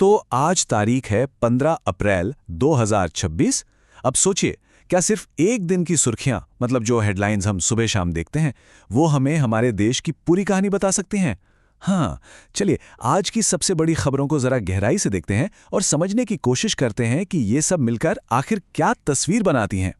तो आज तारीख है 15 अप्रैल 2026। अब सोचिए, क्या सिर्फ एक दिन की सुर्खियां, मतलब जो हेडलाइंस हम सुबह शाम देखते हैं, वो हमें हमारे देश की पूरी कहानी बता सकती हैं? हाँ, चलिए आज की सबसे बड़ी खबरों को जरा गहराई से देखते हैं और समझने की कोशिश करते हैं कि ये सब मिलकर आखिर क्या तस्वीर बनाती हैं।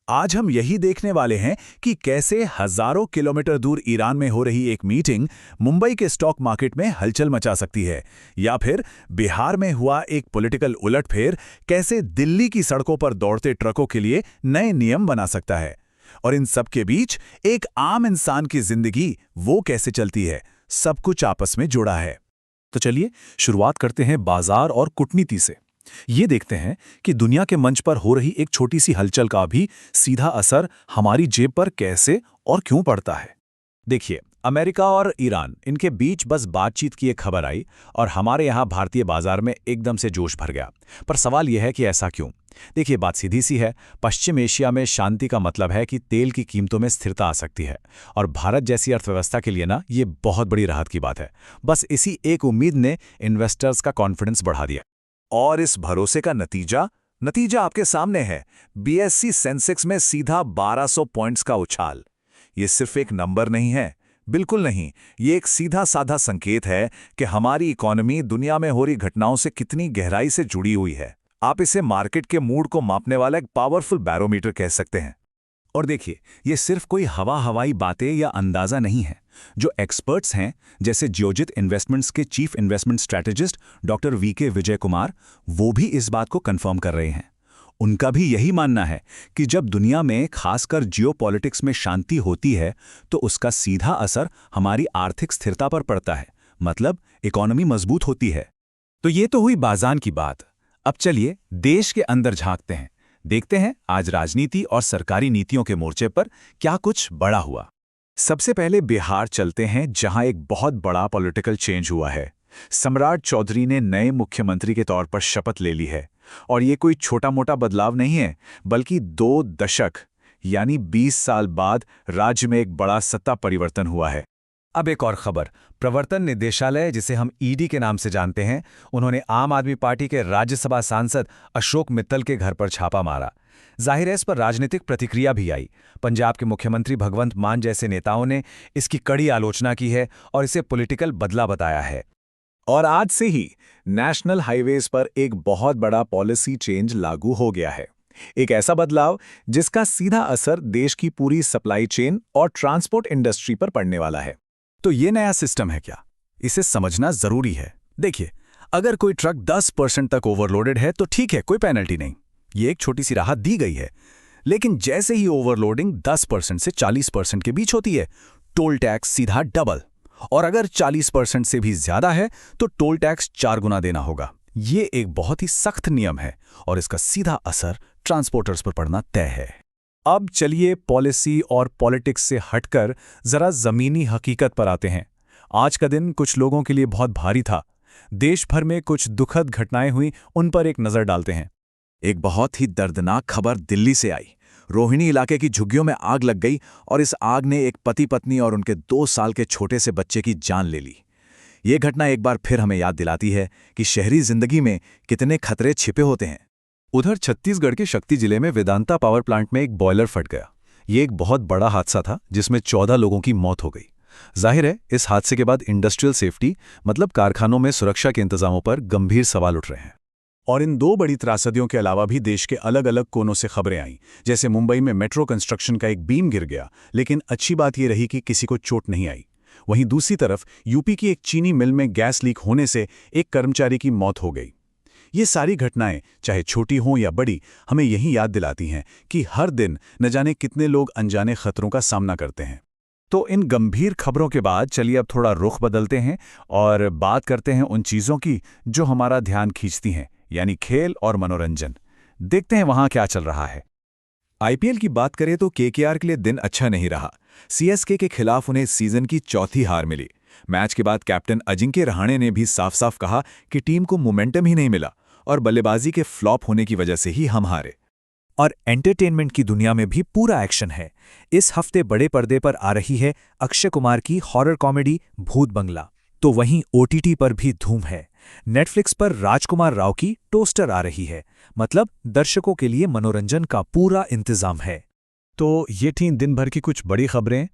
आज हम यही देखने वाले हैं कि कैसे हजारों किलोमीटर दूर ईरान में हो रही एक मीटिंग मुंबई के स्टॉक मार्केट में हलचल मचा सकती है, या फिर बिहार में हुआ एक पॉलिटिकल उलटफेर कैसे दिल्ली की सड़कों पर दौड़ते ट्रकों के लिए नए नियम बना सकता है। और इन सब के बीच एक आम इंसान की जिंदगी वो कैसे चलती है, सब कुछ आपस में जुड़ा है। तो चलिए शुरुआत करते हैं बाजार और कूटनीति से। ये देखते हैं कि दुनिया के मंच पर हो रही एक छोटी सी हलचल का भी सीधा असर हमारी जेब पर कैसे और क्यों पड़ता है। देखिए, अमेरिका और ईरान, इनके बीच बस बातचीत की एक खबर आई और हमारे यहाँ भारतीय बाजार में एकदम से जोश भर गया। पर सवाल यह है कि ऐसा क्यों? देखिए, बात सीधी सी है। पश्चिम एशिया में शांति का मतलब है कि तेल की कीमतों में स्थिरता आ सकती है, और भारत जैसी अर्थव्यवस्था के लिए ना, ये बहुत बड़ी राहत की बात है। बस इसी एक उम्मीद ने इन्वेस्टर्स का कॉन्फिडेंस बढ़ा दिया। और इस भरोसे का नतीजा आपके सामने है। बीएसई सेंसेक्स में सीधा 1200 पॉइंट्स का उछाल। ये सिर्फ एक नंबर नहीं है, बिल्कुल नहीं। ये एक सीधा साधा संकेत है कि हमारी इकोनॉमी दुनिया में हो रही घटनाओं से कितनी गहराई से जुड़ी हुई है। आप इसे मार्केट के मूड को मापने वाला एक पावरफुल बैरोमीटर कह सकते हैं। और देखिए, ये सिर्फ कोई हवाई बातें या अंदाजा नहीं है। जो एक्सपर्ट्स हैं, जैसे जियोजित इन्वेस्टमेंट्स के chief investment strategist doctor VK Vijay Kumar, वो भी इस बात को कंफर्म कर रहे हैं। उनका भी यही मानना है कि जब दुनिया में खासकर जियोपॉलिटिक्स में शांति होती है, तो उसका सीधा असर हमारी आर्थिक स्थिरता पर पड़ता है, मतलब इकोनॉमी मजबूत होती है। तो ये तो हुई बाजार की बात। अब चलिए देश के अंदर झांकते हैं, देखते हैं आज राजनीति और सरकारी नीतियों के मोर्चे पर क्या कुछ बड़ा हुआ। सबसे पहले बिहार चलते हैं, जहां एक बहुत बड़ा पॉलिटिकल चेंज हुआ है। सम्राट चौधरी ने नए मुख्यमंत्री के तौर पर शपथ ले ली है, और ये कोई छोटा मोटा बदलाव नहीं है, बल्कि 2 दशक यानी 20 साल बाद राज्य में एक बड़ा सत्ता परिवर्तन हुआ है। अब एक और खबर, प्रवर्तन निदेशालय, जिसे हम ईडी के नाम से जानते हैं, उन्होंने आम आदमी पार्टी के राज्यसभा सांसद अशोक मित्तल के घर पर छापा मारा। जाहिर है इस पर राजनीतिक प्रतिक्रिया भी आई। पंजाब के मुख्यमंत्री भगवंत मान जैसे नेताओं ने इसकी कड़ी आलोचना की है और इसे पॉलिटिकल बदला बताया है। और आज से ही नेशनल हाईवेज पर एक बहुत बड़ा पॉलिसी चेंज लागू हो गया है। एक ऐसा बदलाव जिसका सीधा असर देश की पूरी सप्लाई चेन और ट्रांसपोर्ट इंडस्ट्री पर पड़ने वाला है। तो ये नया सिस्टम है क्या? इसे समझना जरूरी है। देखिए, अगर कोई ट्रक 10% तक ओवरलोडेड है तो ठीक है, कोई पेनल्टी नहीं, ये एक छोटी सी राहत दी गई है। लेकिन जैसे ही ओवरलोडिंग 10% से 40% के बीच होती है, टोल टैक्स सीधा डबल, और अगर 40% से भी ज्यादा है तो टोल टैक्स 4 गुना देना होगा। ये एक बहुत ही सख्त नियम है और इसका सीधा असर ट्रांसपोर्टर्स पर पड़ना तय है। अब चलिए पॉलिसी और पॉलिटिक्स से हटकर जरा जमीनी हकीकत पर आते हैं। आज का दिन कुछ लोगों के लिए बहुत भारी था। देश भर में कुछ दुखद घटनाएं हुई, उन पर एक नजर डालते हैं। एक बहुत ही दर्दनाक खबर दिल्ली से आई। रोहिणी इलाके की झुग्गियों में आग लग गई और इस आग ने एक पति पत्नी और उनके 2 साल के छोटे से बच्चे की जान ले ली। ये घटना एक बार फिर हमें याद दिलाती है कि शहरी जिंदगी में कितने खतरे छिपे होते हैं। उधर छत्तीसगढ़ के शक्ति जिले में वेदांता पावर प्लांट में एक बॉयलर फट गया। ये एक बहुत बड़ा हादसा था जिसमें 14 लोगों की मौत हो गई। जाहिर है इस हादसे के बाद इंडस्ट्रियल सेफ्टी, मतलब कारखानों में सुरक्षा के इंतजामों पर गंभीर सवाल उठ रहे हैं। और इन 2 बड़ी त्रासदियों के अलावा भी देश के अलग अलग कोनों से खबरें आईं। जैसे मुंबई में मेट्रो कंस्ट्रक्शन का एक बीम गिर गया, लेकिन अच्छी बात यह रही कि किसी को चोट नहीं आई। वहीं दूसरी तरफ यूपी की एक चीनी मिल में गैस लीक होने से एक कर्मचारी की मौत हो गई। ये सारी घटनाएं, चाहे छोटी हों या बड़ी, हमें यही याद दिलाती हैं कि हर दिन न जाने कितने लोग अनजाने खतरों का सामना करते हैं। तो इन गंभीर खबरों के बाद चलिए अब थोड़ा रुख बदलते हैं और बात करते हैं उन चीज़ों की जो हमारा ध्यान खींचती हैं, यानी खेल और मनोरंजन। देखते हैं वहां क्या चल रहा है। आईपीएल की बात करें तो केकेआर के लिए दिन अच्छा नहीं रहा। सीएसके के खिलाफ उन्हें सीजन की 4थी हार मिली। मैच के बाद कैप्टन अजिंक्य रहाणे ने भी साफ साफ कहा कि टीम को मोमेंटम ही नहीं मिला और बल्लेबाजी के फ्लॉप होने की वजह से ही हम हारे। और एंटरटेनमेंट की दुनिया में भी पूरा एक्शन है। इस हफ्ते बड़े पर्दे पर आ रही है अक्षय कुमार की हॉरर कॉमेडी भूत बंगला। तो वहीं ओटीटी पर भी धूम है। नेटफ्लिक्स पर राजकुमार राव की टोस्टर आ रही है। मतलब दर्शकों के लिए मनोरंजन का पूरा इंतजाम है। तो ये थीं दिन भर की कुछ बड़ी खबरें।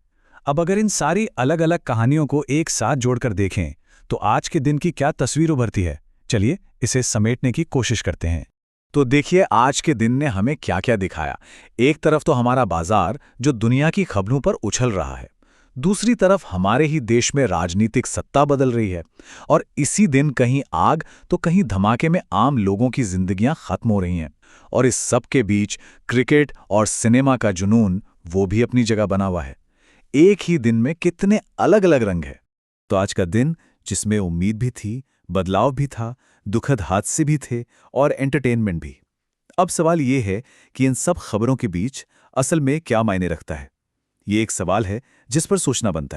अब अगर इन सारी अलग अलग कहानियों को एक साथ जोड़कर देखें तो आज के दिन की क्या तस्वीर उभरती है। चलिए इसे समेटने की कोशिश करते हैं। तो देखिए आज के दिन ने हमें क्या क्या दिखाया। एक तरफ तो हमारा बाजार जो दुनिया की खबरों पर उछल रहा है, दूसरी तरफ हमारे ही देश में राजनीतिक सत्ता बदल रही है, और इसी दिन कहीं आग तो कहीं धमाके में आम लोगों की जिंदगियां खत्म हो रही हैं। और इस सब के बीच क्रिकेट और सिनेमा का जुनून वो भी अपनी जगह बना हुआ है। एक ही दिन में कितने अलग अलग रंग है। तो आज का दिन जिसमें उम्मीद भी थी, बदलाव भी था, दुखद हादसे भी थे और एंटरटेनमेंट भी। अब सवाल ये है कि इन सब खबरों के बीच असल में क्या मायने रखता है। ये एक सवाल है जिस पर सोचना बनता है।